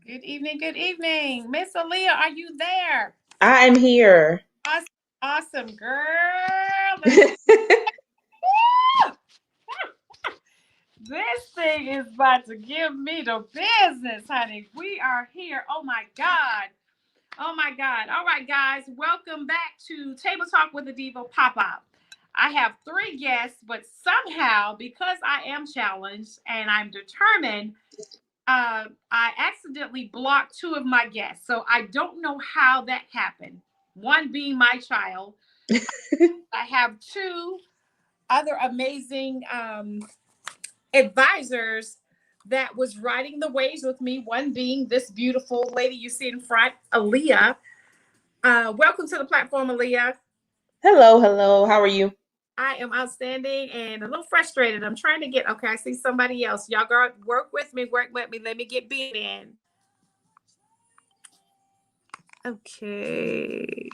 Good evening. Good evening. Miss Aaliyah, are you there? I am here. Awesome, awesome girl. Let's This thing is about to give me the business, honey. We are here. Oh my God. Oh my God. All right, guys. Welcome back to Table Talk with the Diva Pop-Up. I have three guests, but somehow, because I am challenged and I'm determined, I accidentally blocked two of my guests. So I don't know how that happened. One being my child. I have two other amazing advisors that was riding the waves with me. One being this beautiful lady you see in front, Aaliyah. Welcome to the platform, Aaliyah. Hello, hello. How are you? I am outstanding and a little frustrated. I'm trying to get, okay, I see somebody else. Y'all go work with me, work with me. Let me get beat in. Okay.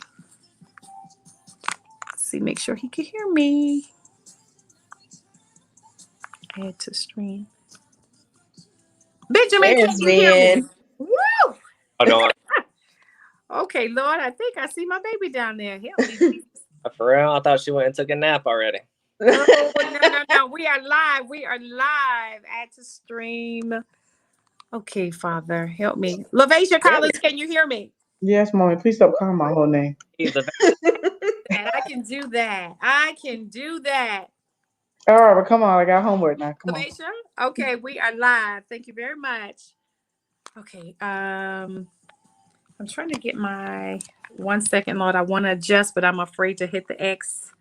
Let's see, make sure he can hear me. Add to stream. Benjamin, can Yes, you hear me? man. Woo! Hold on. Okay, Lord, I think I see my baby down there. Help me, Jesus. For real? I thought she went and took a nap already. No. We are live. We are live. Add to stream. Okay, Father, help me. LaVasia Collins, can you hear me? Yes, mommy. Please stop calling my whole name. He's a And I can do that. I can do that. All right, well, come on. I got homework now. Come on. LaVasia? Okay, we are live. Thank you very much. Okay, I'm trying to get my 1 second, Lord. I want to adjust, but I'm afraid to hit the X.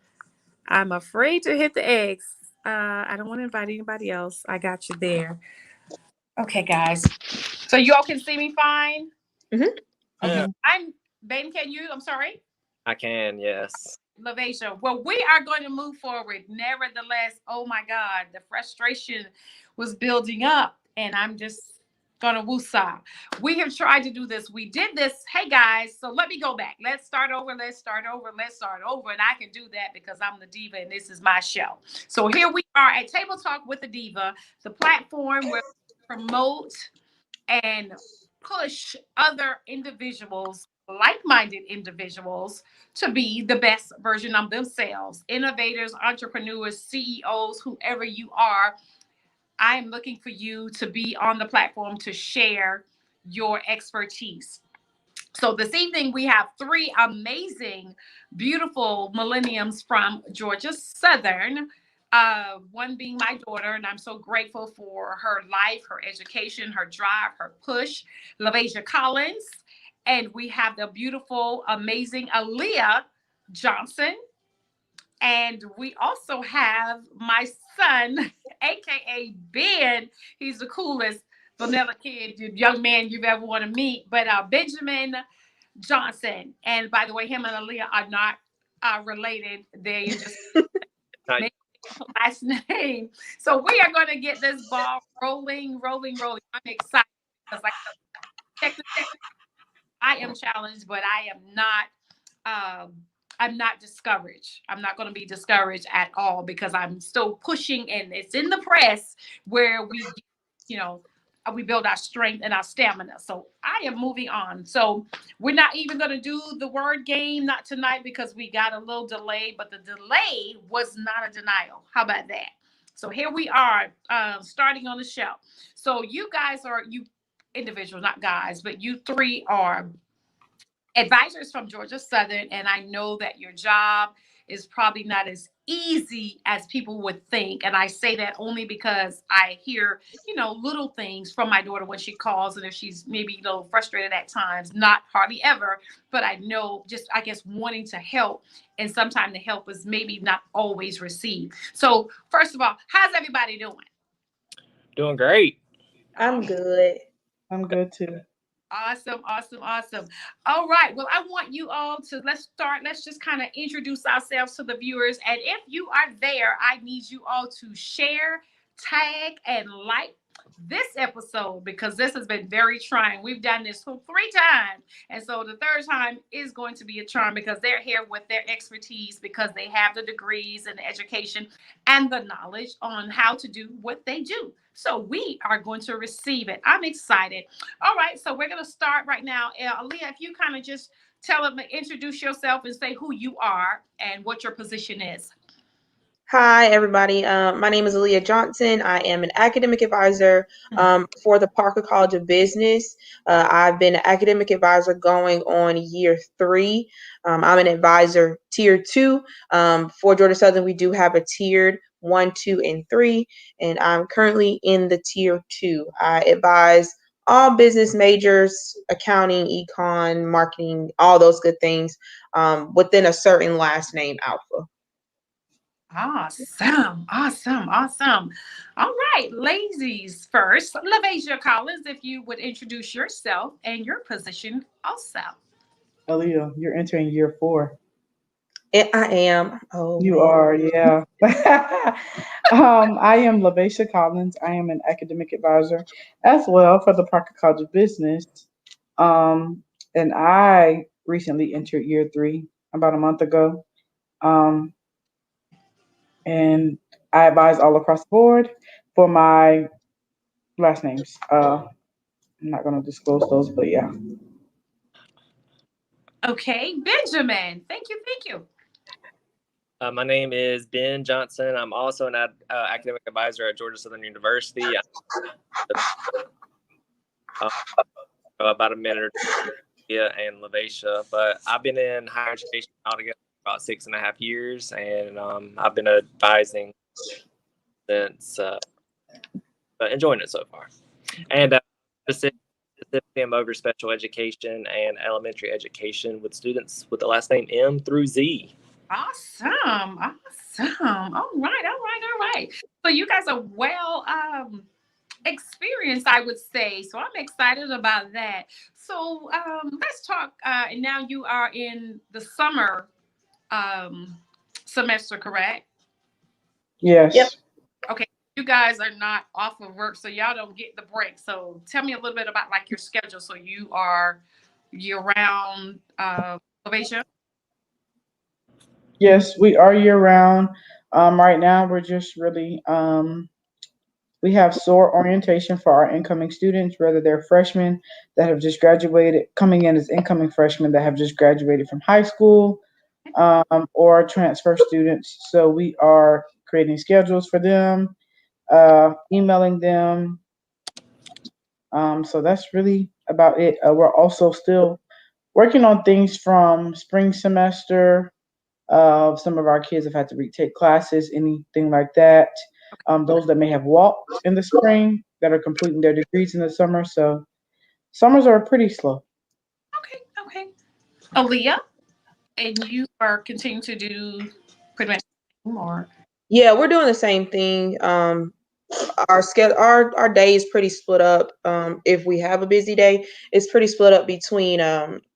I'm afraid to hit the X. I don't want to invite anybody else. I got you there. Okay, guys. So you all can see me fine? Yeah, I'm Ben, can you? I'm sorry. I can, yes. LaVasia. Well, we are going to move forward. Nevertheless, oh my God, the frustration was building up, and I'm just gonna woosah. We have tried to do this. We did this. Hey guys, so let me go back. Let's start over. And I can do that because I'm the diva and this is my show. So here we are at Table Talk with the Diva, the platform where we promote and push other individuals, like-minded individuals, to be the best version of themselves. Innovators, entrepreneurs, CEOs, whoever you are, I am looking for you to be on the platform to share your expertise. So this evening we have three amazing, beautiful millenniums from Georgia Southern. One being my daughter, and I'm so grateful for her life, her education, her drive, her push, LaVasia Collins. And we have the beautiful, amazing Aaliyah Johnson. And we also have my son, aka Ben. He's the coolest vanilla kid, young man you've ever want to meet. But Benjamin Johnson. And by the way, him and Aaliyah are not related. They just make last name. So we are going to get this ball rolling. I'm excited because I am challenged, but I am not. I'm not discouraged. I'm not going to be discouraged at all because I'm still pushing, and it's in the press where we, you know, we build our strength and our stamina. So I am moving on. So we're not even going to do the word game, not tonight, because we got a little delay, but the delay was not a denial. How about that? So here we are, starting on the show. So you guys are, you individuals, not guys, but you three are advisors from Georgia Southern, and I know that your job is probably not as easy as people would think. And I say that only because I hear, little things from my daughter when she calls, and if she's maybe, frustrated at times, not hardly ever, but I know just, I guess, wanting to help. And sometimes the help is maybe not always received. So first of all, how's everybody doing? Doing great. I'm good. I'm good too. Awesome. All right. Well, I want you all to, let's just kind of introduce ourselves to the viewers. And if you are there, I need you all to share, tag, and like this episode because this has been very trying. We've done this 3 times. And so the third time is going to be a charm because they're here with their expertise because they have the degrees and the education and the knowledge on how to do what they do. So we are going to receive it. I'm excited. All right. So we're going to start right now. Aaliyah, if you kind of just tell them, introduce yourself and say who you are and what your position is. Hi, everybody. My name is Aaliyah Johnson. I am an academic advisor for the Parker College of Business. I've been an academic advisor going on year 3. I'm an advisor tier 2. For Georgia Southern, we do have a tiered 1, 2, and 3, and I'm currently in the tier 2. I advise all business majors, accounting, econ, marketing, all those good things within a certain last name alpha. Awesome. All right, ladies first. LaVasia Collins, if you would introduce yourself and your position also. Aaliyah, you're entering year 4. I am. Oh, You man. are, yeah. I am LaVasia Collins. I am an academic advisor as well for the Parker College of Business. And I recently entered year 3 about a month ago. And I advise all across the board for my last names. I'm not going to disclose those, but yeah. Okay, Benjamin. Thank you. My name is Ben Johnson. I'm also an academic advisor at Georgia Southern University. About a minute or two, and LaVasia, but I've been in higher education altogether for about 6.5 years, and I've been advising since, enjoying it so far. And specifically, I'm over special education and elementary education with students with the last name M through Z. Awesome. All right. So you guys are well experienced, I would say. So I'm excited about that. So let's talk. And now you are in the summer semester, correct? Yes. Yep. Okay. You guys are not off of work, so y'all don't get the break. So tell me a little bit about like your schedule. So you are year-round probation? Yes, we are year round. Right now, we're just really we have SOAR orientation for our incoming students, whether they're freshmen that have just graduated, coming in as incoming freshmen that have just graduated from high school, or transfer students. So we are creating schedules for them, emailing them. So that's really about it. We're also still working on things from spring semester. Some of our kids have had to retake classes, anything like that. Those that may have walked in the spring that are completing their degrees in the summer. So summers are pretty slow. Okay. Aaliyah, and you are continuing to do pretty much the same, or? Yeah, we're doing the same thing. Our day is pretty split up. If we have a busy day, it's pretty split up between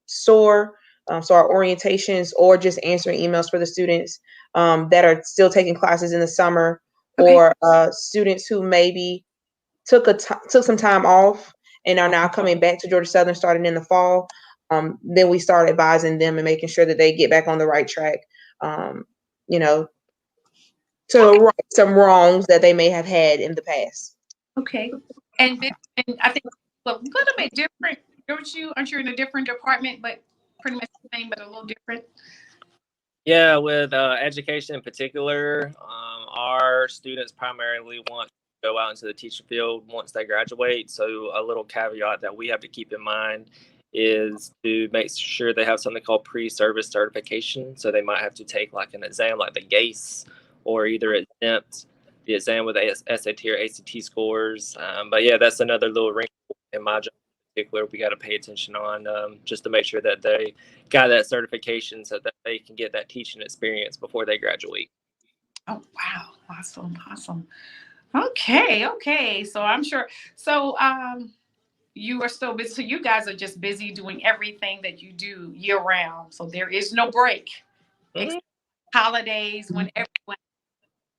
SOAR, so our orientations, or just answering emails for the students that are still taking classes in the summer, Okay. or students who maybe took some time off and are now coming back to Georgia Southern starting in the fall. Then we start advising them and making sure that they get back on the right track. You know, to right some wrongs that they may have had in the past. Okay. And I think a little bit different, don't you? Aren't you in a different department, but pretty much the same, but a little different? Yeah, with education in particular, our students primarily want to go out into the teaching field once they graduate. So a little caveat that we have to keep in mind is to make sure they have something called pre-service certification. So they might have to take like an exam like the GACE, or either exempt the exam with SAT or ACT scores. But yeah, that's another little wrinkle in my job in particular we got to pay attention on, just to make sure that they got that certification so that they can get that teaching experience before they graduate. Oh, wow. Awesome. Okay. So I'm sure. So you are still busy. So you guys are just busy doing everything that you do year round. So there is no break. Mm-hmm. Holidays, when everyone,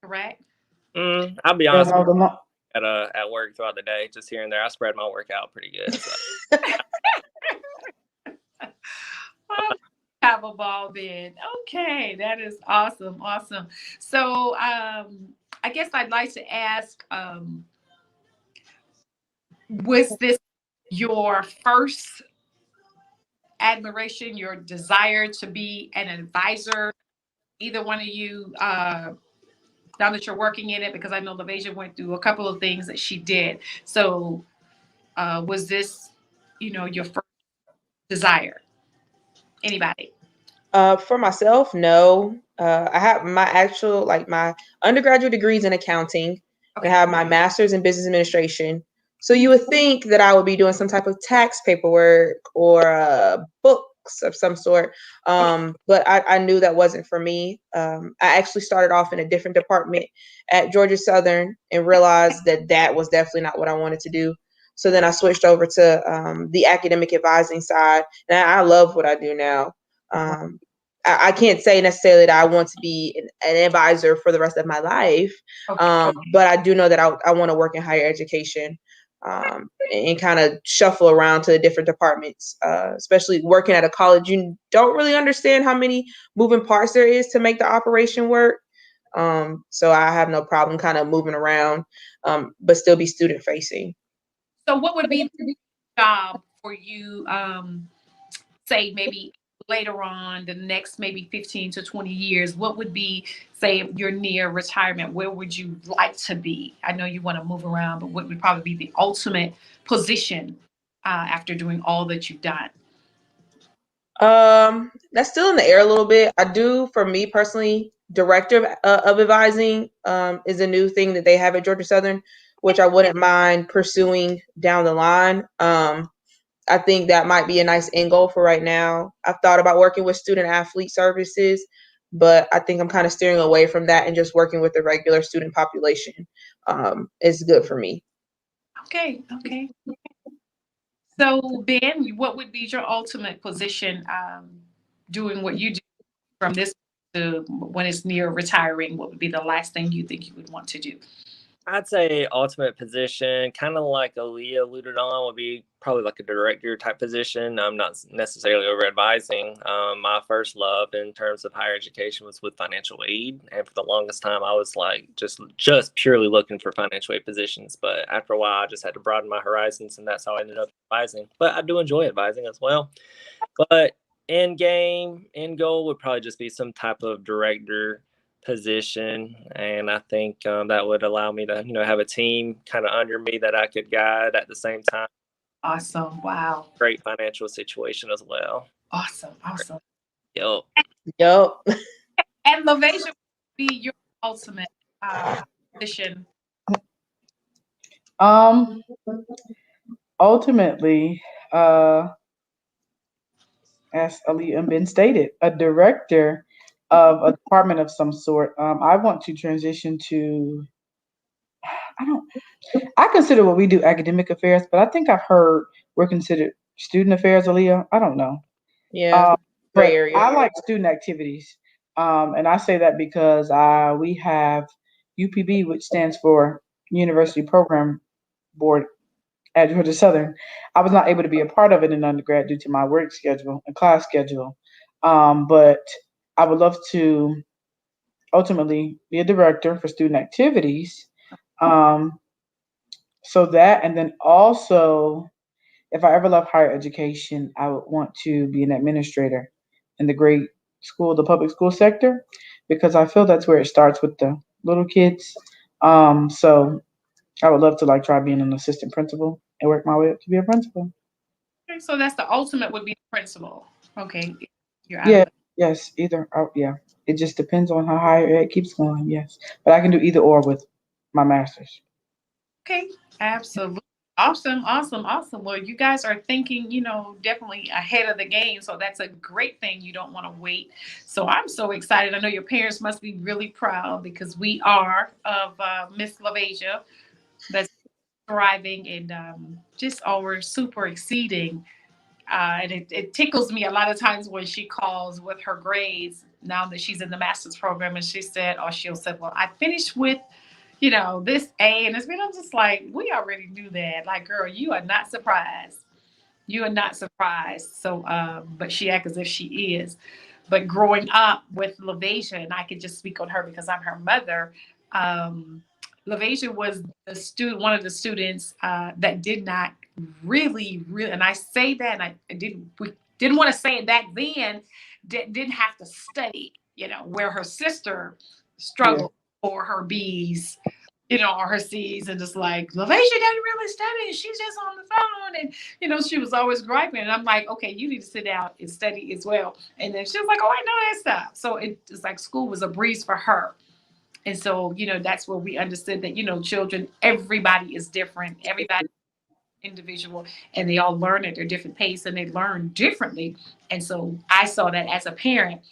correct? I'll be honest. at work throughout the day, just here and there. I spread my work out pretty good. So. Have a ball then. Okay, that is awesome. Awesome. So I guess I'd like to ask, was this your first admiration, your desire to be an advisor? Either one of you, now that you're working in it, because I know LaVasia went through a couple of things that she did. So was this, your first desire? Anybody? For myself, no. I have my undergraduate degrees in accounting, and I have my master's in business administration. So you would think that I would be doing some type of tax paperwork or books of some sort. But I knew that wasn't for me. I actually started off in a different department at Georgia Southern and realized that was definitely not what I wanted to do. So then I switched over to the academic advising side, and I love what I do now. I can't say necessarily that I want to be an advisor for the rest of my life, but I do know that I want to work in higher education and kind of shuffle around to the different departments, especially working at a college. You don't really understand how many moving parts there is to make the operation work. So I have no problem kind of moving around, but still be student facing. So what would be the job for you, say maybe later on, the next maybe 15 to 20 years? What would be, say, you're near retirement, where would you like to be? I know you want to move around, but what would probably be the ultimate position after doing all that you've done? That's still in the air a little bit. I do, for me personally, director of advising is a new thing that they have at Georgia Southern, which I wouldn't mind pursuing down the line. I think that might be a nice end goal for right now. I've thought about working with student athlete services, but I think I'm kind of steering away from that and just working with the regular student population is good for me. Okay. So Ben, what would be your ultimate position doing what you do from this to when it's near retiring? What would be the last thing you think you would want to do? I'd say ultimate position, kind of like Aaliyah alluded on, would be probably like a director type position. I'm not necessarily over advising. My first love in terms of higher education was with financial aid, and for the longest time, I was like just purely looking for financial aid positions. But after a while, I just had to broaden my horizons, and that's how I ended up advising. But I do enjoy advising as well. But end goal would probably just be some type of director position, and I think that would allow me to have a team kind of under me that I could guide at the same time. Awesome. Wow. Great financial situation as well. Awesome. Yup. And LaVasia would be your ultimate position. Ultimately, as Ali and Ben stated, a director of a department of some sort. I want to transition to. I consider what we do academic affairs, but I think I've heard we're considered student affairs, Aaliyah. I don't know. Yeah, But area. I like student activities. And I say that because we have UPB, which stands for University Program Board at Georgia Southern. I was not able to be a part of it in undergrad due to my work schedule and class schedule. But I would love to ultimately be a director for student activities. So that, and then also, if I ever love higher education, I would want to be an administrator in the grade school, the public school sector, because I feel that's where it starts with the little kids. So I would love to like try being an assistant principal and work my way up to be a principal. Okay, so that's the ultimate would be the principal. Okay. You're out Yeah, of it. yes, either. Oh, yeah, it just depends on how higher ed keeps going. Yes, but I can do either or with my master's. Okay. Absolutely. Awesome. Well, you guys are thinking, definitely ahead of the game. So that's a great thing. You don't want to wait. So I'm so excited. I know your parents must be really proud because we are of Miss LaVasia that's thriving and just over super exceeding. And it tickles me a lot of times when she calls with her grades now that she's in the master's program and she said, or she'll say, well, I finished with you know, this A and this B. I'm just like, we already knew that. Like, girl, you are not surprised. You are not surprised. So, but she acts as if she is. But growing up with LaVasia, and I could just speak on her because I'm her mother. LaVasia was the student, one of the students that did not really, and I say that, and we didn't want to say it back then. Didn't have to study, you know, where her sister struggled for her B's, you know, or her C's, and just like, LaVasia doesn't really study. She's just on the phone. And, you know, she was always griping. And I'm like, okay, you need to sit down and study as well. And then she was like, oh, I know that stuff. So it's like school was a breeze for her. And so, you know, that's where we understood that, you know, children, everybody is different. Everybody is individual, and they all learn at their different pace, and they learn differently. And so I saw that as a parent.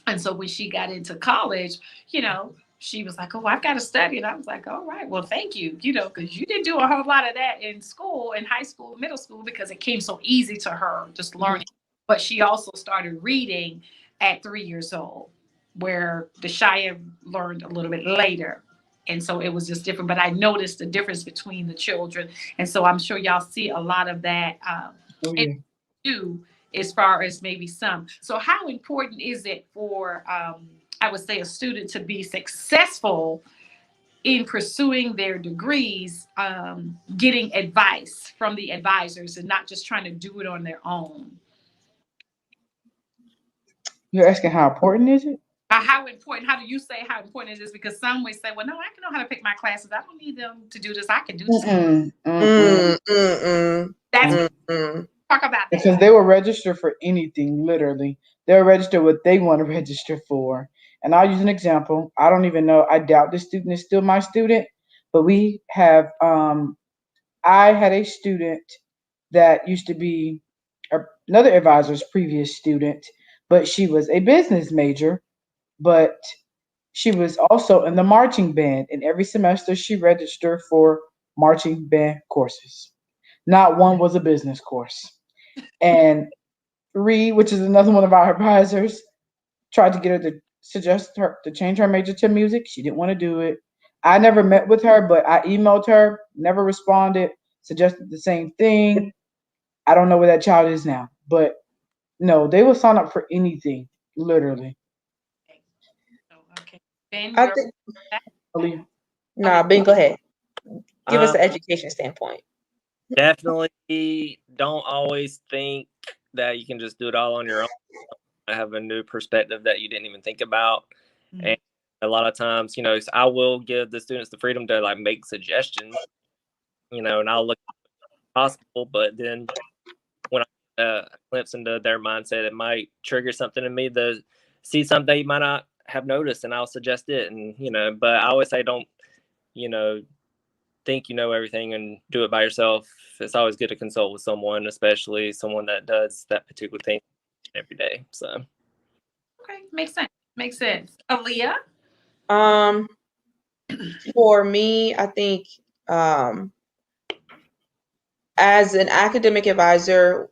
And so when she got into college, you know, she was like, oh, I've got to study. And I was like, all right, well, thank you, you know, because you didn't do a whole lot of that in school, in high school, middle school, because it came so easy to her, just learning. But she also started reading at 3 years old, where the Shia learned a little bit later. And so it was just different. But I noticed the difference between the children. And so I'm sure y'all see a lot of that in you, as far as maybe some. So how important is it for, I would say, a student to be successful in pursuing their degrees, getting advice from the advisors and not just trying to do it on their own? You're asking how important is it? How important, how do you say how important it is? Because some would say, well, no, I can know how to pick my classes. I don't need them to do this. I can do this. That's talk about that. Because they will register for anything, literally. They'll register what they want to register for. And I'll use an example. I don't even know. I doubt this student is still my student, but we have, I had a student that used to be another advisor's previous student, but she was a business major, but she was also in the marching band. And every semester she registered for marching band courses. Not one was a business course. And Reed, which is another one of our advisors, tried to get her to suggest her to change her major to music. She didn't want to do it. I never met with her, but I emailed her, never responded, suggested the same thing. I don't know where that child is now, but no, they will sign up for anything, literally. Okay. Ben, I think, Ben, go ahead. Give us the education standpoint. Definitely don't always think that you can just do it all on your own. I have a new perspective that you didn't even think about. Mm-hmm. And a lot of times, you know, I will give the students the freedom to like make suggestions, you know, and I'll look possible, but then when I glimpse into their mindset, it might trigger something in me to see something you might not have noticed, and I'll suggest it. And, you know, but I always say don't, you know, think you know everything and do it by yourself. It's always good to consult with someone, especially someone that does that particular thing every day. So okay, makes sense. Aaliyah? For me, I think as an academic advisor,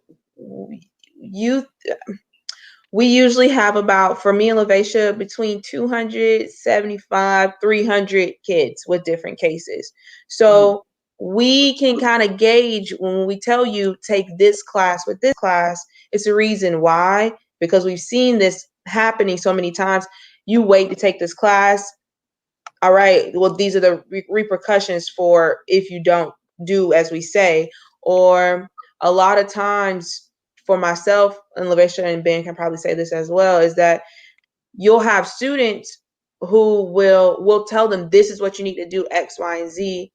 we usually have about, for me and LaVasia, between 275, 300 kids with different cases. So we can kind of gauge when we tell you take this class with this class, it's a reason why, because we've seen this happening so many times. You wait to take this class. All right, well, these are the repercussions for if you don't do as we say. Or a lot of times, for myself, and LaVasia and Ben can probably say this as well, is that you'll have students who will tell them this is what you need to do, X, Y, and Z.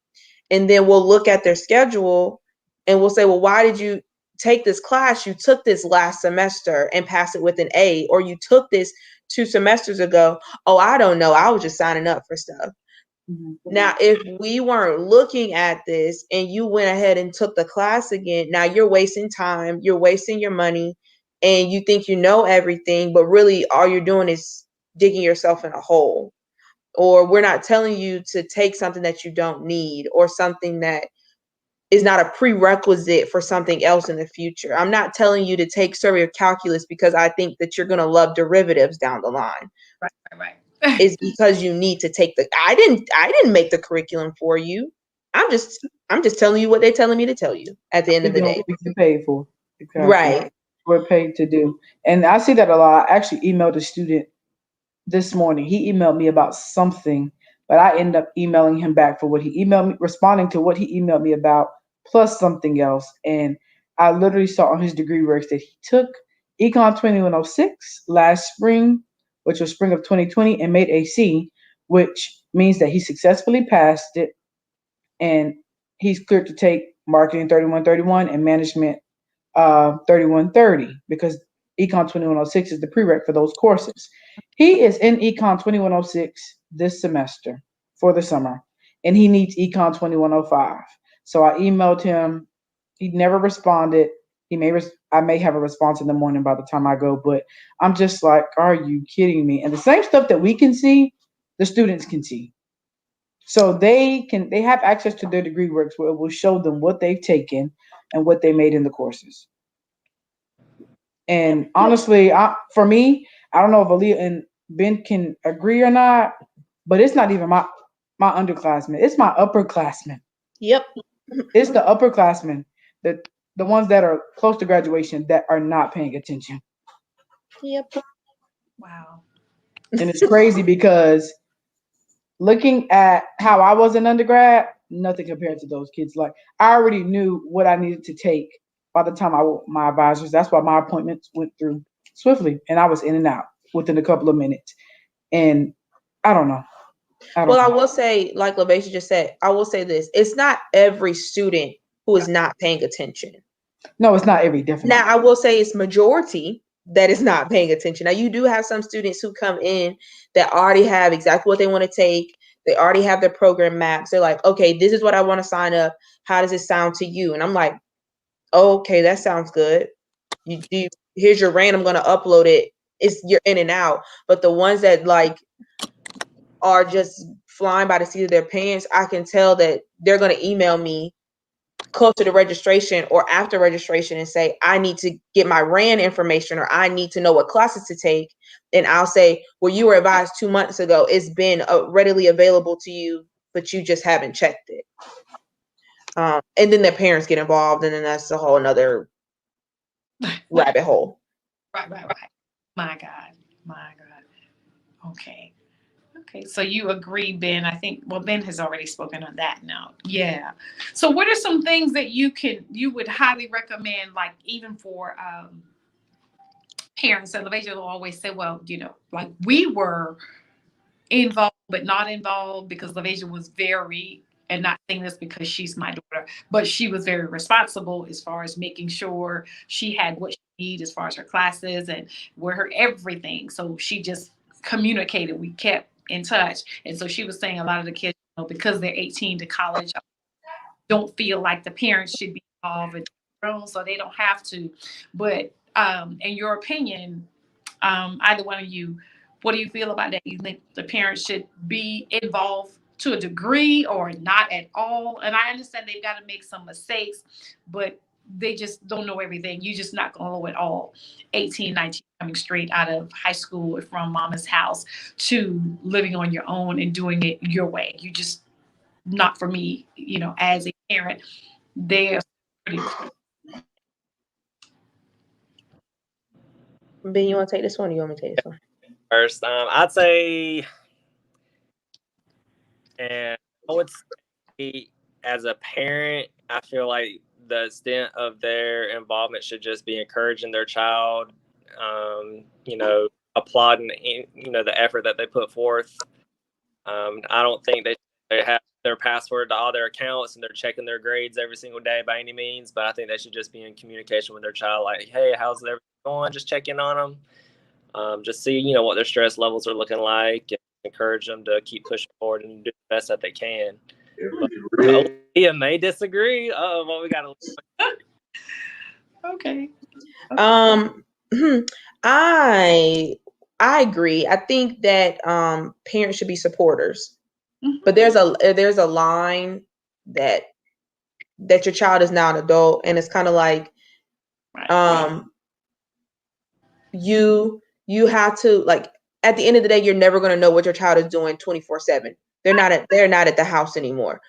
And then we'll look at their schedule and we'll say, well, why did you take this class? You took this last semester and passed it with an A, or you took this 2 semesters ago. Oh, I don't know. I was just signing up for stuff. Mm-hmm. Now, if we weren't looking at this and you went ahead and took the class again, now you're wasting time, you're wasting your money, and you think you know everything, but really all you're doing is digging yourself in a hole. Or we're not telling you to take something that you don't need, or something that is not a prerequisite for something else in the future. I'm not telling you to take survey of calculus because I think that you're going to love derivatives down the line. Right. is because you need to take I didn't make the curriculum for you. I'm just telling you what they're telling me to tell you at the end We of the doing day. what we get paid for. Exactly. Right. We're paid to do. And I see that a lot. I actually emailed a student this morning. He emailed me about something, but I ended up emailing him back for what he emailed me, responding to what he emailed me about, plus something else. And I literally saw on his degree works that he took Econ 2106 last spring, which was spring of 2020, and made a C, which means that he successfully passed it, and he's cleared to take marketing 3131 and management 3130, because Econ 2106 is the prereq for those courses. He is in Econ 2106 this semester for the summer, and he needs Econ 2105. So I emailed him. He never responded. I may have a response in the morning by the time I go, but I'm just like, are you kidding me? And the same stuff that we can see, the students can see. So they have access to their degree works where it will show them what they've taken and what they made in the courses. And honestly, for me, I don't know if Aaliyah and Ben can agree or not, but it's not even my underclassmen. It's my upperclassmen. Yep. It's the upperclassmen, the ones that are close to graduation that are not paying attention. Yep. Wow. And it's crazy because looking at how I was an undergrad, nothing compared to those kids. Like, I already knew what I needed to take by the time I went with my advisors. That's why my appointments went through swiftly, and I was in and out within a couple of minutes. And I don't know. I will say, like LaVasia just said, I will say this: it's not every student who is not paying attention. No, it's not every, definitely. Now, I will say it's majority that is not paying attention. Now, you do have some students who come in that already have exactly what they want to take. They already have their program maps. They're like, okay, this is what I want to sign up. How does it sound to you? And I'm like, oh, okay, that sounds good. Here's your RAN. I'm going to upload it. You're in and out. But the ones that like are just flying by the seat of their pants, I can tell that they're going to email me closer to registration or after registration and say, I need to get my RAN information, or I need to know what classes to take. And I'll say, well, you were advised 2 months ago. It's been readily available to you, but you just haven't checked it. And then their parents get involved, and then that's a whole another rabbit hole. Right. My God. Okay. So you agree, Ben? I think, well, Ben has already spoken on that note. Yeah. So what are some things that you would highly recommend, like even for parents? And LaVasia will always say, well, like we were involved but not involved, because LaVasia was very, and not saying this because she's my daughter, but she was very responsible as far as making sure she had what she needed as far as her classes and where her everything. So she just communicated. We kept in touch. And so she was saying a lot of the kids, because they're 18 to college, don't feel like the parents should be involved in their own, so they don't have to. But in your opinion, either one of you, what do you feel about that? You think the parents should be involved to a degree or not at all? And I understand they've got to make some mistakes, but they just don't know everything. You're just not going to know it all. 18, 19, coming straight out of high school from mama's house to living on your own and doing it your way. You just, not for me, as a parent, they're pretty. Ben, you want to take this one, or you want me to take this one? First, I'd say, and I would say, as a parent, I feel like the extent of their involvement should just be encouraging their child, applauding, the effort that they put forth. I don't think they have their password to all their accounts and they're checking their grades every single day by any means, but I think they should just be in communication with their child, like, hey, how's everything going? Just check in on them. Just see, what their stress levels are looking like, and encourage them to keep pushing forward and do the best that they can. Olivia may disagree. Well, we got to. Okay. I agree. I think that parents should be supporters, but there's a line that your child is now an adult, and it's kind of like you have to, like, at the end of the day, you're never going to know what your child is doing 24/7. They're not at the house anymore.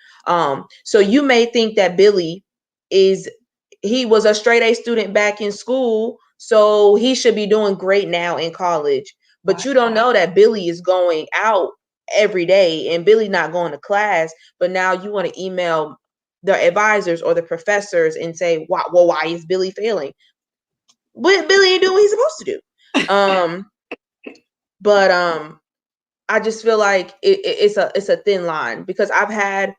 So you may think that Billy he was a straight A student back in school, so he should be doing great now in college. But you don't know that Billy is going out every day and Billy's not going to class. But now you want to email the advisors or the professors and say, why is Billy failing? But Billy ain't doing what he's supposed to do. But I just feel like it's a thin line, because I've had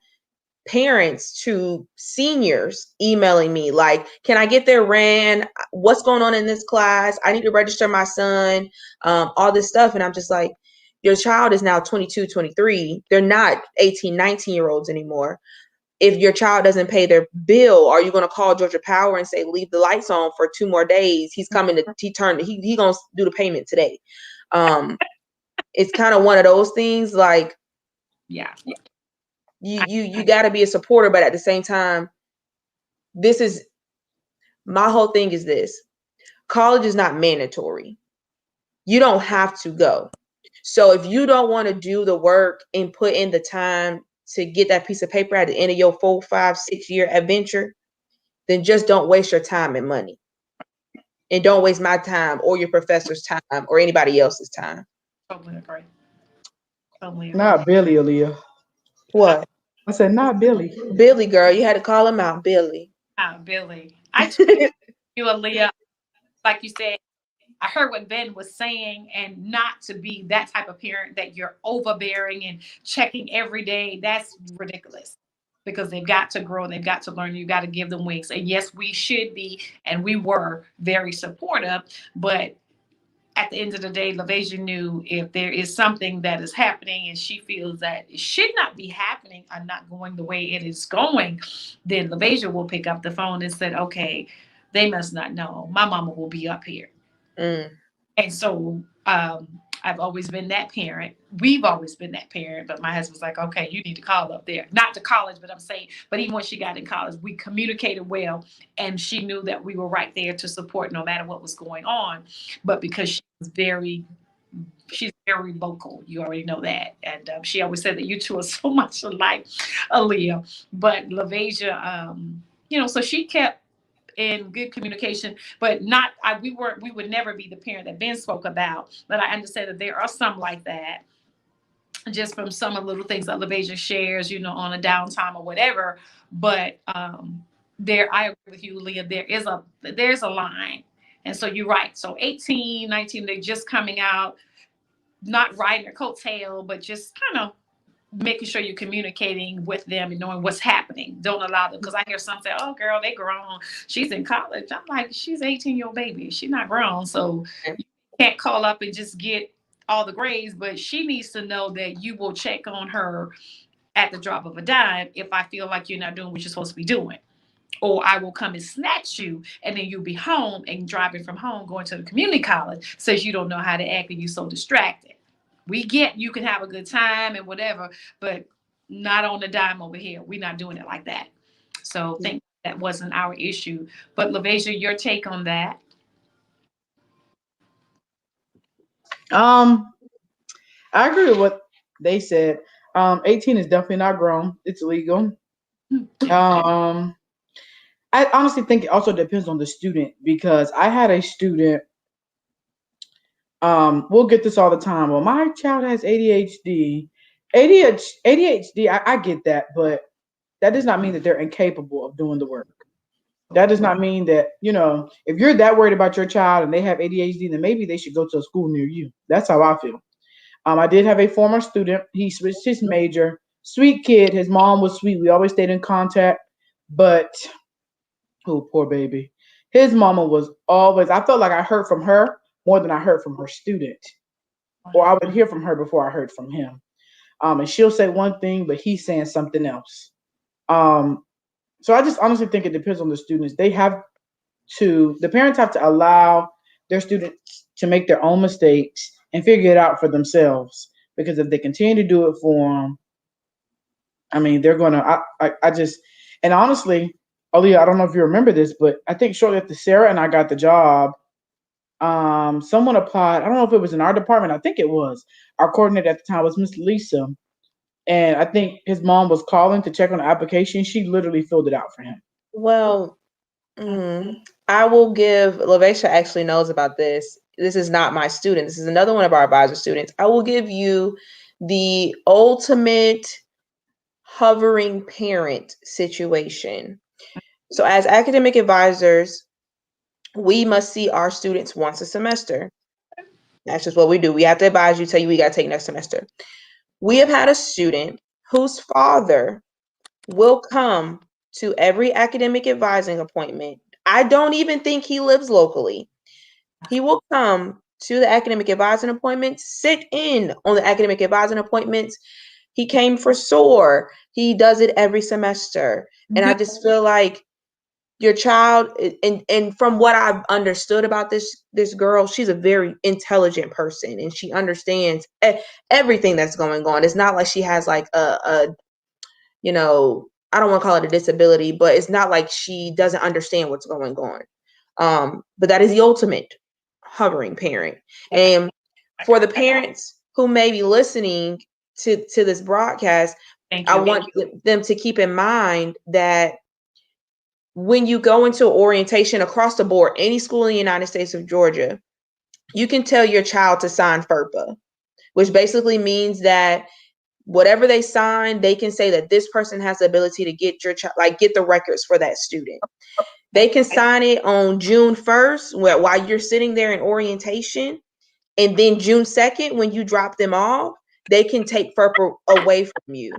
parents to seniors emailing me like, can I get their RAN? What's going on in this class? I need to register my son, all this stuff. And I'm just like, your child is now 22, 23. They're not 18, 19-year-olds anymore. If your child doesn't pay their bill, are you going to call Georgia Power and say, leave the lights on for 2 more days? He's coming to, he going to do the payment today. It's kind of one of those things, like, Yeah. You got to be a supporter, but at the same time, my whole thing is this: college is not mandatory. You don't have to go. So if you don't want to do the work and put in the time to get that piece of paper at the end of your 4, 5, 6-year adventure, then just don't waste your time and money. And don't waste my time or your professor's time or anybody else's time. Totally agree. Totally agree. Not Billy, Aaliyah. What? I said, not Billy. Billy, girl, you had to call him out, Billy. Billy. I told you, Aaliyah, like you said, I heard what Ben was saying, and not to be that type of parent that you're overbearing and checking every day. That's ridiculous, because they've got to grow and they've got to learn. You got to give them wings. And yes, we should be, and we were very supportive, but at the end of the day, LaVasia knew if there is something that is happening and she feels that it should not be happening or not going the way it is going, then LaVasia will pick up the phone and said, okay, they must not know. My mama will be up here. And so I've always been that parent. We've always been that parent. But my husband's like, okay, you need to call up there. Not to college, but I'm saying, but even when she got in college, we communicated well. And she knew that we were right there to support no matter what was going on. But because she's very vocal. You already know that. And she always said that you two are so much alike, Aaliyah. But LaVasia, so she kept in good communication, but we would never be the parent that Ben spoke about. But I understand that there are some like that, just from some of the little things that LaVasia shares, on a downtime or whatever. But I agree with you, Leah, there's a line. And so you're right. So 18, 19, they're just coming out, not riding their coattail, but just kind of making sure you're communicating with them and knowing what's happening. Don't allow them, because I hear some say, oh girl, they grown, she's in college. I'm like, she's 18-year-old baby, she's not grown. So you can't call up and just get all the grades, but she needs to know that you will check on her at the drop of a dime if I feel like you're not doing what you're supposed to be doing. Or I will come and snatch you, and then you'll be home and driving from home going to the community college, says you don't know how to act and you're so distracted. We get you can have a good time and whatever, but not on the dime over here. We're not doing it like that. So I think that wasn't our issue. But LaVasia, your take on that? I agree with what they said. 18 is definitely not grown. It's legal. I honestly think it also depends on the student, because I had a student. We'll get this all the time. Well, my child has ADHD. ADHD, I get that, but that does not mean that they're incapable of doing the work. That does not mean that, if you're that worried about your child and they have ADHD, then maybe they should go to a school near you. That's how I feel. I did have a former student. He switched his major. Sweet kid. His mom was sweet. We always stayed in contact. But, oh, poor baby. His mama was always, I felt like I heard from her more than I heard from her student. Or I would hear from her before I heard from him. And she'll say one thing, but he's saying something else. So I just honestly think it depends on the students. The parents have to allow their students to make their own mistakes and figure it out for themselves. Because if they continue to do it for them, I mean, they're going to, and honestly, Aaliyah, I don't know if you remember this, but I think shortly after Sarah and I got the job, Someone applied. I don't know if it was in our department. I think it was. Our coordinator at the time was Miss Lisa, and I think his mom was calling to check on the application. She literally filled it out for him. Well, I will give, Laveisha actually knows about this. This is not my student. This is another one of our advisor students. I will give you the ultimate hovering parent situation. So as academic advisors, we must see our students once a semester. That's just what we do. We have to advise you, tell you we got to take next semester. We have had a student whose father will come to every academic advising appointment. I don't even think he lives locally. He will come to the academic advising appointments, sit in on the academic advising appointments. He came for SOAR. He does it every semester. And I just feel like your child, and from what I've understood about this girl, she's a very intelligent person and she understands everything that's going on. It's not like she has like a you know, I don't want to call it a disability, but it's not like she doesn't understand what's going on. But that is the ultimate hovering parent. And for the parents who may be listening to this broadcast, I want them to keep in mind that when you go into orientation across the board, any school in the United States of Georgia, you can tell your child to sign FERPA, which basically means that whatever they sign, they can say that this person has the ability to get your child, like get the records for that student. They can sign it on June 1st while you're sitting there in orientation. And then June 2nd, when you drop them off, they can take FERPA away from you.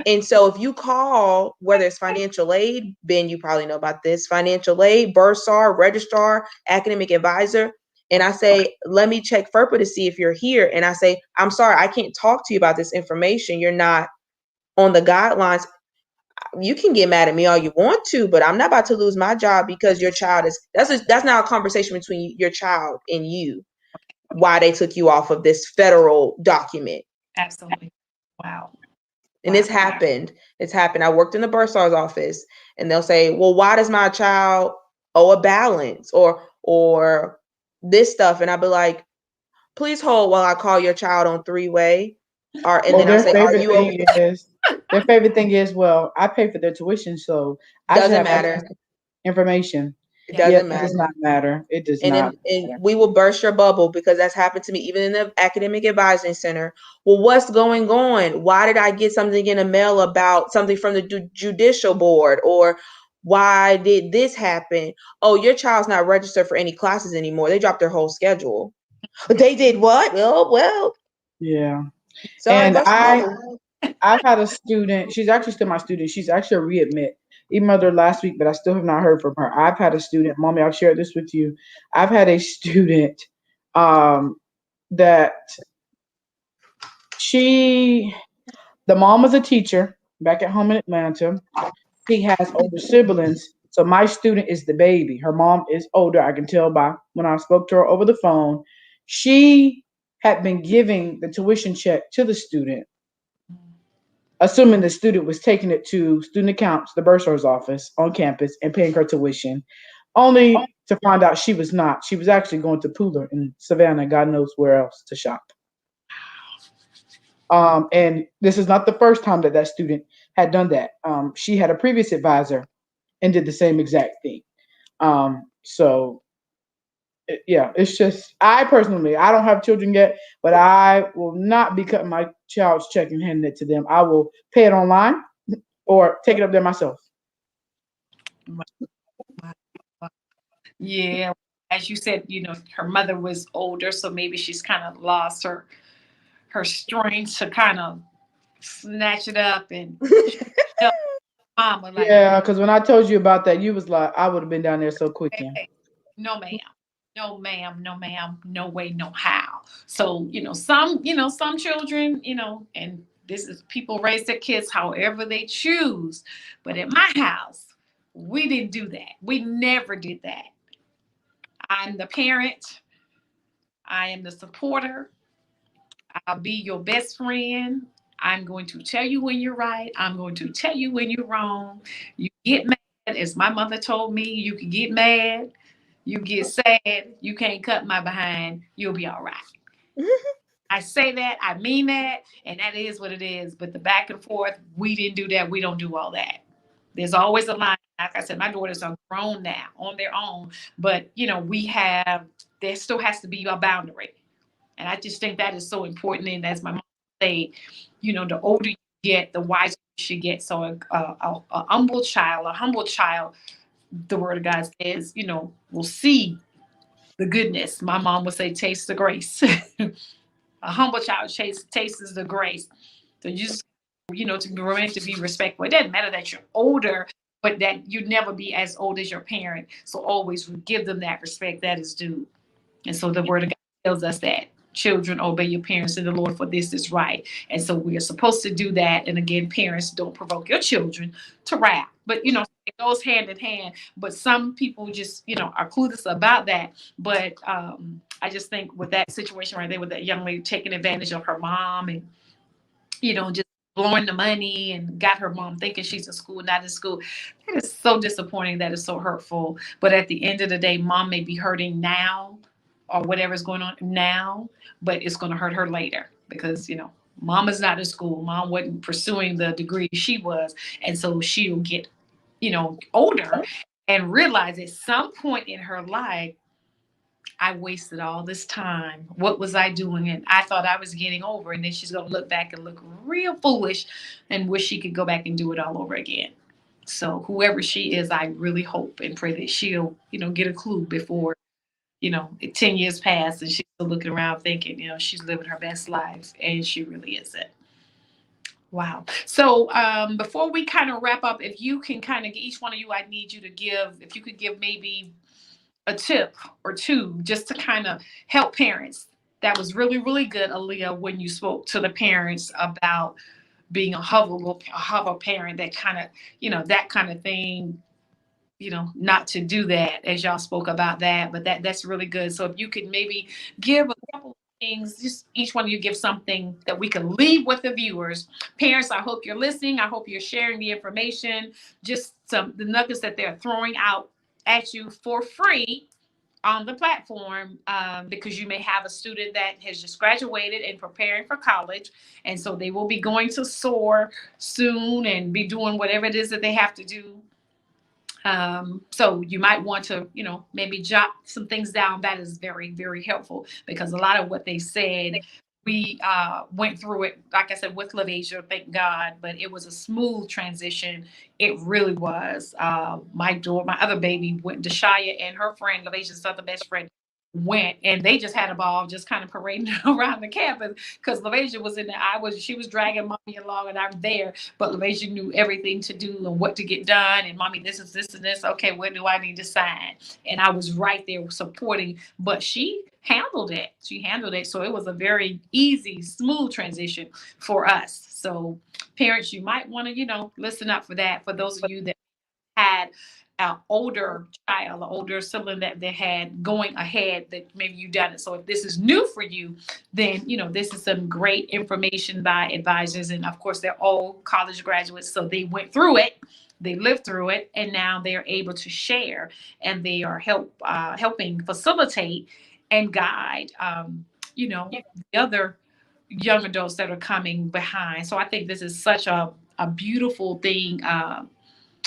And so if you call, whether it's financial aid, Ben, you probably know about this, financial aid, bursar, registrar, academic advisor, and I say, let me check FERPA to see if you're here. And I say, I'm sorry, I can't talk to you about this information. You're not on the guidelines. You can get mad at me all you want to, but I'm not about to lose my job because your child is, that's not a conversation between your child and you, why they took you off of this federal document. Absolutely. Wow. And it's happened. It's happened. I worked in the bursar's office and they'll say, well, why does my child owe a balance or this stuff? And I'll be like, please hold while I call your child on three-way. And Well, then I say, are you okay? Their favorite thing is, well, I pay for their tuition, so I should Doesn't have matter. access to information. It doesn't It matter. does not matter. It does And not. then we will burst your bubble because that's happened to me, even in the academic advising center. Well, what's going on? Why did I get something in the mail about something from the judicial board? Or why did this happen? Oh, your child's not registered for any classes anymore. They dropped their whole schedule. They did what? Well. Yeah. Sorry, And burst your bubble. I've had a student, she's actually still my student. She's actually a readmit. Emailed her last week, but I still have not heard from her. I've had a student, Mommy, I'll share this with you. I've had a student that the mom was a teacher back at home in Atlanta. She has older siblings. So my student is the baby. Her mom is older. I can tell by when I spoke to her over the phone. She had been giving the tuition check to the student, assuming the student was taking it to student accounts, the bursar's office on campus, and paying her tuition, only to find out she was not. She was actually going to Pooler in Savannah, God knows where else to shop. And this is not the first time that student had done that. She had a previous advisor and did the same exact thing. Yeah, it's just, I personally, I don't have children yet, but I will not be cutting my child's check and handing it to them. I will pay it online or take it up there myself. Yeah, as you said, her mother was older, so maybe she's kind of lost her strength to kind of snatch it up and mama like, yeah, because when I told you about that, you was like, I would have been down there so quick. hey, no ma'am, no ma'am, no ma'am, no way, no how. So some children, and this is people raise their kids however they choose, but at my house we didn't do that. We never did that. I'm the parent. I am the supporter. I'll be your best friend. I'm going to tell you when you're right. I'm going to tell you when you're wrong. You get mad, as my mother told me, you can get mad. You get sad, you can't cut my behind, you'll be all right. I say that, I mean that, and that is what it is. But the back and forth, we didn't do that. We don't do all that. There's always a line. Like I said, my daughters are grown now on their own, but there still has to be a boundary. And I just think that is so important. And as my mom said, the older you get, the wiser you should get. So a humble child, the word of God says, will see the goodness. My mom would say, taste the grace. A humble child tastes the grace. So you just, to be meant to be respectful. It doesn't matter that you're older, but that you never be as old as your parent. So always give them that respect that is due. And so the word of God tells us that children obey your parents in the Lord, for this is right. And so we are supposed to do that. And again, parents, don't provoke your children to wrath. But it goes hand in hand. But some people just are clueless about that. But I just think with that situation right there, with that young lady taking advantage of her mom and just blowing the money and got her mom thinking she's in school, not in school. That is so disappointing. That is so hurtful. But at the end of the day, mom may be hurting now or whatever's going on now, but it's going to hurt her later because, mom is not in school. Mom wasn't pursuing the degree she was. And so she'll get, older and realize at some point in her life, I wasted all this time. What was I doing? And I thought I was getting over. And then she's going to look back and look real foolish and wish she could go back and do it all over again. So whoever she is, I really hope and pray that she'll, get a clue before, 10 years pass and she's still looking around thinking, she's living her best life. And she really isn't. Wow. So before we kind of wrap up, if you can kind of, each one of you, I need you to if you could give maybe a tip or two just to kind of help parents. That was really, really good, Aaliyah, when you spoke to the parents about being a hover parent, that kind of, that kind of thing, not to do that, as y'all spoke about that, but that's really good. So if you could maybe give a couple of things, just each one of you give something that we can leave with the viewers. Parents, I hope you're listening. I hope you're sharing the information, just the nuggets that they're throwing out at you for free on the platform, because you may have a student that has just graduated and preparing for college. And so they will be going to SOAR soon and be doing whatever it is that they have to do. So you might want to, maybe jot some things down. That is very, very helpful because a lot of what they said, we went through it, like I said, with LaVasia, thank God, but it was a smooth transition. It really was. My other baby went, Deshaya and her friend, LaVasia's other best friend, went, and they just had a ball just kind of parading around the campus because LaVasia was in there. She was dragging mommy along and I'm there, but LaVasia knew everything to do and what to get done. And mommy, this is this and this. Okay, what do I need to sign? And I was right there supporting, but she handled it. So it was a very easy, smooth transition for us. So parents, you might want to, listen up for that. For those of you that had an older child, an older sibling that they had going ahead, that maybe you've done it. So if this is new for you, then, this is some great information by advisors. And of course, they're all college graduates. So they went through it, they lived through it, and now they're able to share and they are helping facilitate and guide, the other young adults that are coming behind. So I think this is such a beautiful thing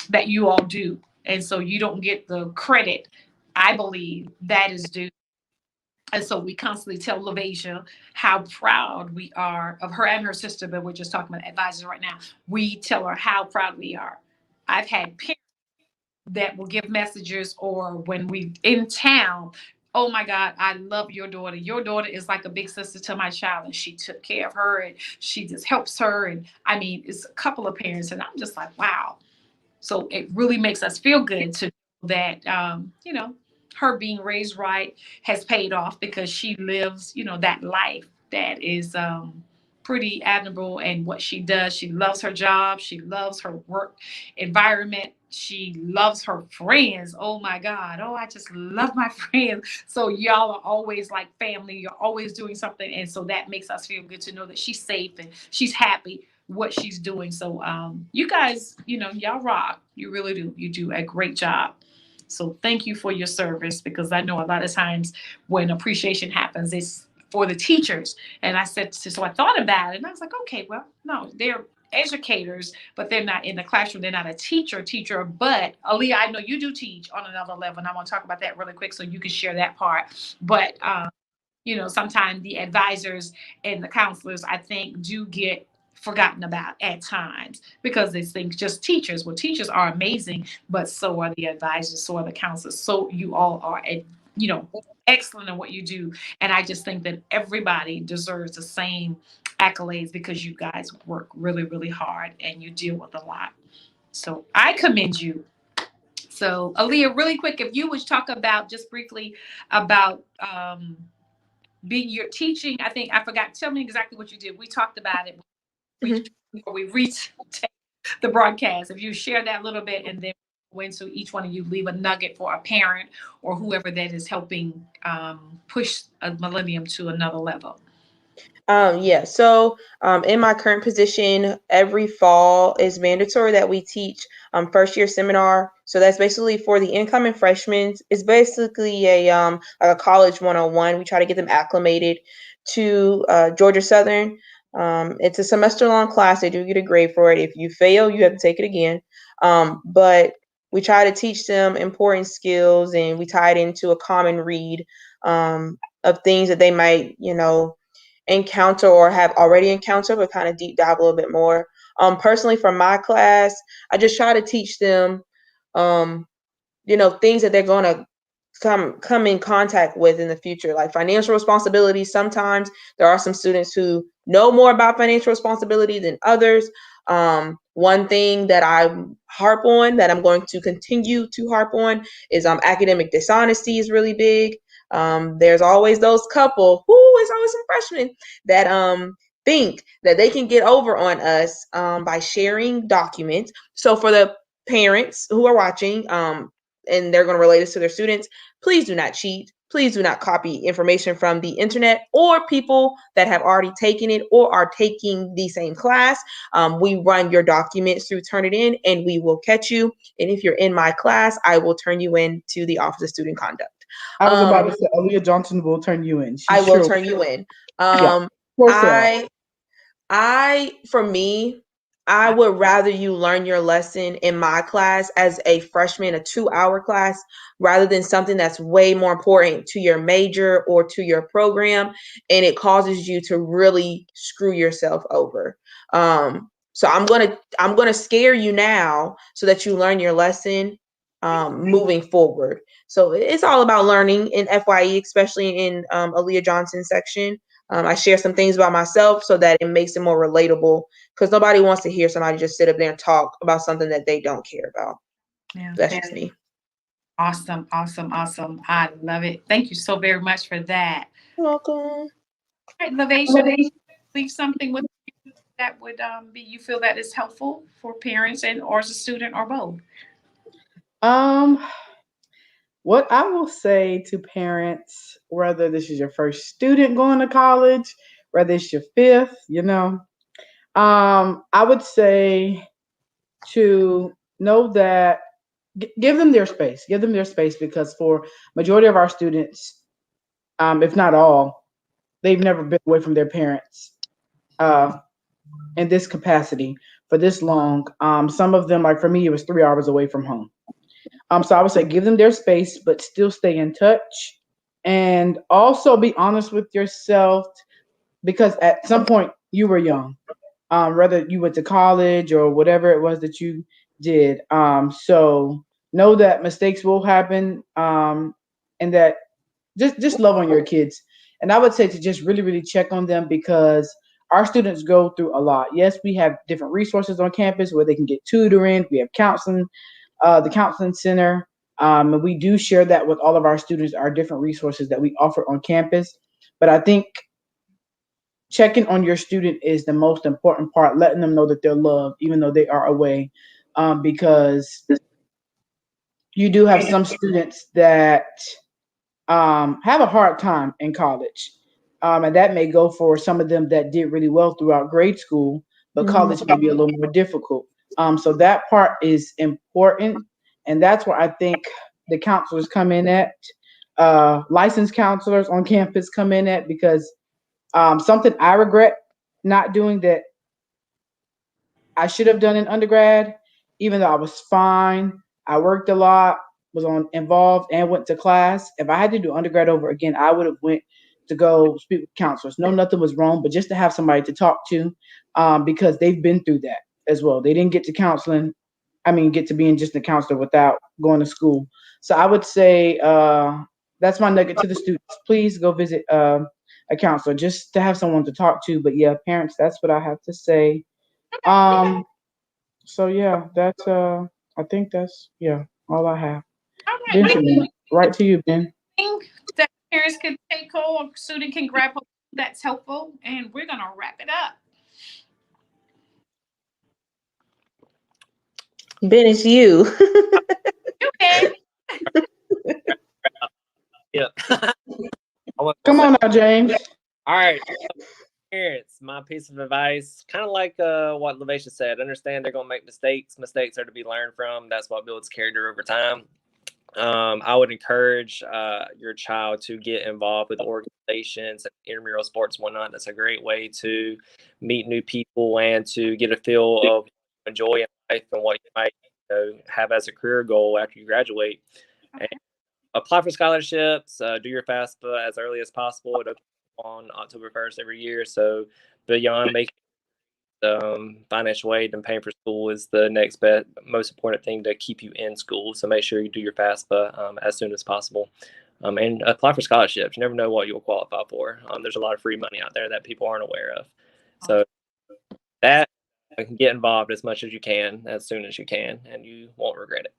that you all do. And so you don't get the credit, I believe, that is due. And so we constantly tell LaVasia how proud we are of her and her sister, but we're just talking about advisors right now. We tell her how proud we are. I've had parents that will give messages, or when we in town, oh my God, I love your daughter. Your daughter is like a big sister to my child, and she took care of her and she just helps her. And I mean, it's a couple of parents, and I'm just like, wow. So it really makes us feel good to know that, her being raised right has paid off because she lives, that life that is pretty admirable. And what she does, she loves her job. She loves her work environment. She loves her friends. Oh my God. Oh, I just love my friends. So y'all are always like family. You're always doing something. And so that makes us feel good to know that she's safe and she's happy what she's doing. So you guys, y'all rock. You really do. You do a great job. So thank you for your service, because I know a lot of times when appreciation happens, it's for the teachers. And I said, so I thought about it and I was like, okay, well, no, they're educators, but they're not in the classroom. They're not a teacher, but Aaliyah, I know you do teach on another level. And I want to talk about that really quick so you can share that part. But, sometimes the advisors and the counselors, I think, do get forgotten about at times because they think just teachers. Well, teachers are amazing, but so are the advisors, so are the counselors. So you all are, excellent in what you do. And I just think that everybody deserves the same accolades because you guys work really, really hard and you deal with a lot. So I commend you. So Aaliyah, really quick, if you would talk about just briefly about being your teaching. I think I forgot. Tell me exactly what you did. We talked about it before we reached the broadcast. If you share that a little bit, and then when to each one of you leave a nugget for a parent or whoever that is helping push a millennium to another level. Yeah. So in my current position, every fall is mandatory that we teach first year seminar. So that's basically for the incoming freshmen. It's basically like a college 101. We try to get them acclimated to Georgia Southern. It's a semester long class. They do get a grade for it. If you fail, you have to take it again. But we try to teach them important skills, and we tie it into a common read of things that they might, encounter or have already encountered, but kind of deep dive a little bit more. Personally, for my class, I just try to teach them, things that they're going to come in contact with in the future, like financial responsibility. Sometimes there are some students who know more about financial responsibility than others. One thing that I harp on, that I'm going to continue to harp on, is academic dishonesty is really big. There's always those couple it's always some freshmen that think that they can get over on us by sharing documents. So for the parents who are watching, and they're going to relate this to their students, please do not cheat. Please do not copy information from the internet or people that have already taken it or are taking the same class. We run your documents through Turnitin, and we will catch you. And if you're in my class, I will turn you in to the Office of Student Conduct. I was about to say, Aaliyah Johnson will turn you in. I will turn you in. For me, I would rather you learn your lesson in my class as a freshman, a 2-hour class, rather than something that's way more important to your major or to your program, and it causes you to really screw yourself over. So I'm gonna scare you now so that you learn your lesson moving forward. So it's all about learning in FYE, especially in Aaliyah Johnson's section. I share some things about myself so that it makes it more relatable, because nobody wants to hear somebody just sit up there and talk about something that they don't care about. Yeah, that's just me. Awesome. I love it. Thank you so very much for that. You're welcome. All right, Lavation, leave something with you that would be, you feel that is helpful for parents and or as a student or both. What I will say to parents, whether this is your first student going to college, whether it's your fifth, I would say to know that give them their space. Give them their space, because for majority of our students, if not all, they've never been away from their parents in this capacity for this long. Some of them, like for me, it was 3 hours away from home. So I would say give them their space, but still stay in touch, and also be honest with yourself, because at some point you were young, whether you went to college or whatever it was that you did. So know that mistakes will happen, and that just love on your kids. And I would say to just really, really check on them, because our students go through a lot. Yes, we have different resources on campus where they can get tutoring. We have counseling, the counseling center. And we do share that with all of our students, our different resources that we offer on campus. But I think checking on your student is the most important part, letting them know that they're loved, even though they are away. Because you do have some students that have a hard time in college. And that may go for some of them that did really well throughout grade school, but college may be a little more difficult. So that part is important. And that's where I think the counselors come in at, licensed counselors on campus come in at, because something I regret not doing that I should have done in undergrad, even though I was fine. I worked a lot, was involved, and went to class. If I had to do undergrad over again, I would have went to go speak with counselors. No, nothing was wrong, but just to have somebody to talk to, because they've been through that as well. They didn't get to counseling. I mean, get to being just a counselor without going to school. So I would say that's my nugget to the students. Please go visit a counselor just to have someone to talk to. But yeah, parents, that's what I have to say. So yeah, that's I think that's all I have. All right. Benjamin, right to you, Ben. I think that parents can take hold, or student can grab hold. That's helpful, and we're gonna wrap it up. Ben, it's you. Okay. Yeah. Come on now, James. All right. Parents, my piece of advice, kind of like what Levacia said, understand they're going to make mistakes. Mistakes are to be learned from. That's what builds character over time. I would encourage your child to get involved with organizations and intramural sports and whatnot. That's a great way to meet new people and to get a feel of enjoy in life and what you might have as a career goal after you graduate. Okay. And apply for scholarships, do your FAFSA as early as possible. It'll on October 1st every year. So beyond making financial aid and paying for school is the next best, most important thing to keep you in school. So make sure you do your FAFSA as soon as possible. And apply for scholarships. You never know what you'll qualify for. There's a lot of free money out there that people aren't aware of. So that get involved as much as you can, as soon as you can, and you won't regret it.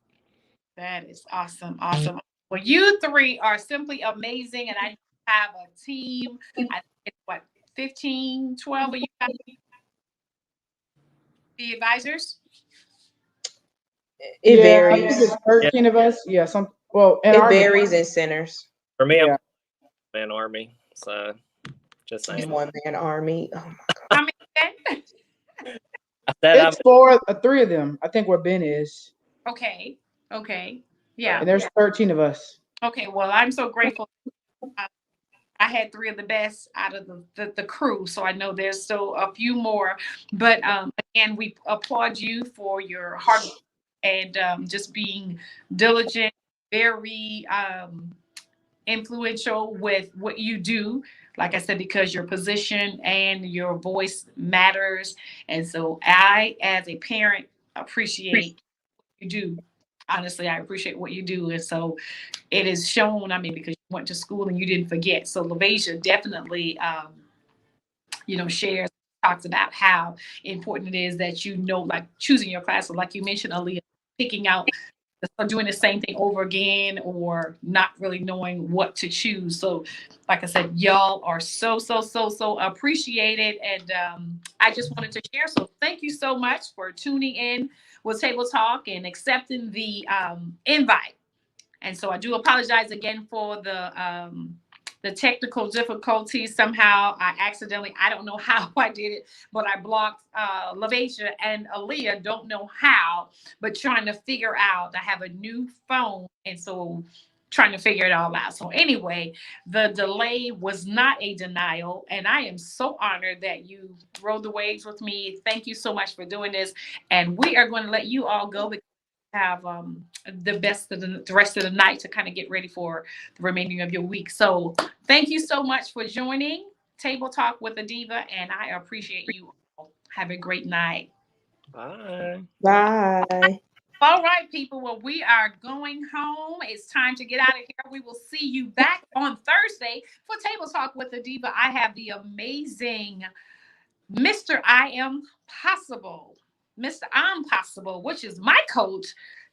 That is awesome. Awesome. Well, you three are simply amazing, and I have a team. I think it's what, 15, 12 of you guys, the advisors? It I varies. think it's 13 of us. Yeah, It varies in centers. For me, Yeah. I'm an Army. So just saying. One man army. Oh my God. How many? It's three of them. I think where Ben is. Okay. Okay. Yeah. And there's 13 of us. Okay. Well, I'm so grateful. I had three of the best out of the crew, so I know there's still a few more. But again, we applaud you for your hard work and just being diligent, very influential with what you do. Like I said, because your position and your voice matters. And so I, as a parent, appreciate what you do. Honestly, I appreciate what you do. And so it is shown, I mean, because you went to school and you didn't forget. So LaVasia definitely, shares, talks about how important it is that like choosing your class. So like you mentioned, Aaliyah, picking out or doing the same thing over again or not really knowing what to choose. So like I said, y'all are so appreciated. And I just wanted to share. So thank you so much for tuning in with Table Talk and accepting the invite. And so I do apologize again for the technical difficulties. Somehow I don't know how I did it, but I blocked LaVasia and Aaliyah, don't know how, but trying to figure out. I have a new phone, and so trying to figure it all out. So anyway, the delay was not a denial, and I am so honored that you rode the waves with me. Thank you so much for doing this, and we are going to let you all go because have the rest of the night to kind of get ready for the remaining of your week. So thank you so much for joining Table Talk with a Diva, and I appreciate you all. Have a great night. Bye. Bye. All right, people. Well, we are going home. It's time to get out of here. We will see you back on Thursday for Table Talk with a Diva. I have the amazing Mr. I Am Possible. Mr. I'm Possible, which is my coach,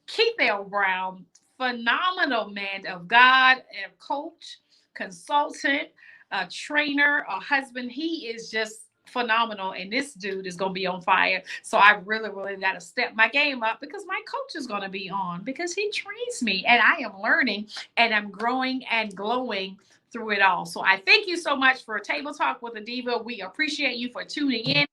Keith L. Brown, phenomenal man of God, and coach, consultant, a trainer, a husband. He is just phenomenal, and this dude is going to be on fire. So I really got to step my game up because my coach is going to be on because he trains me, and I am learning, and I'm growing and glowing through it all. So I thank you so much for Table Talk with a Diva. We appreciate you for tuning in.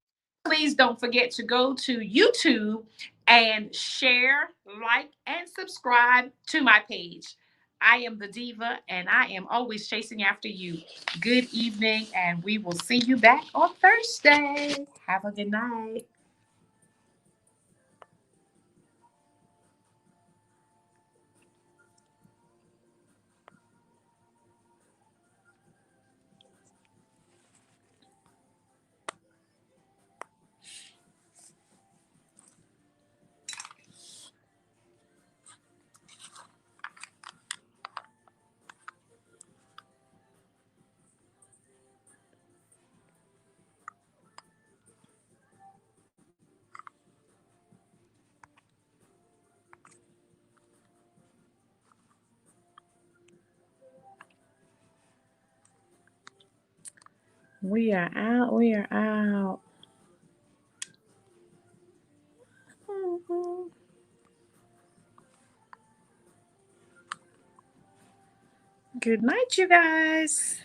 Please don't forget to go to YouTube and share, like, and subscribe to my page. I am the Diva, and I am always chasing after you. Good evening, and we will see you back on Thursday. Have a good night. We are out. We are out. Good night, you guys.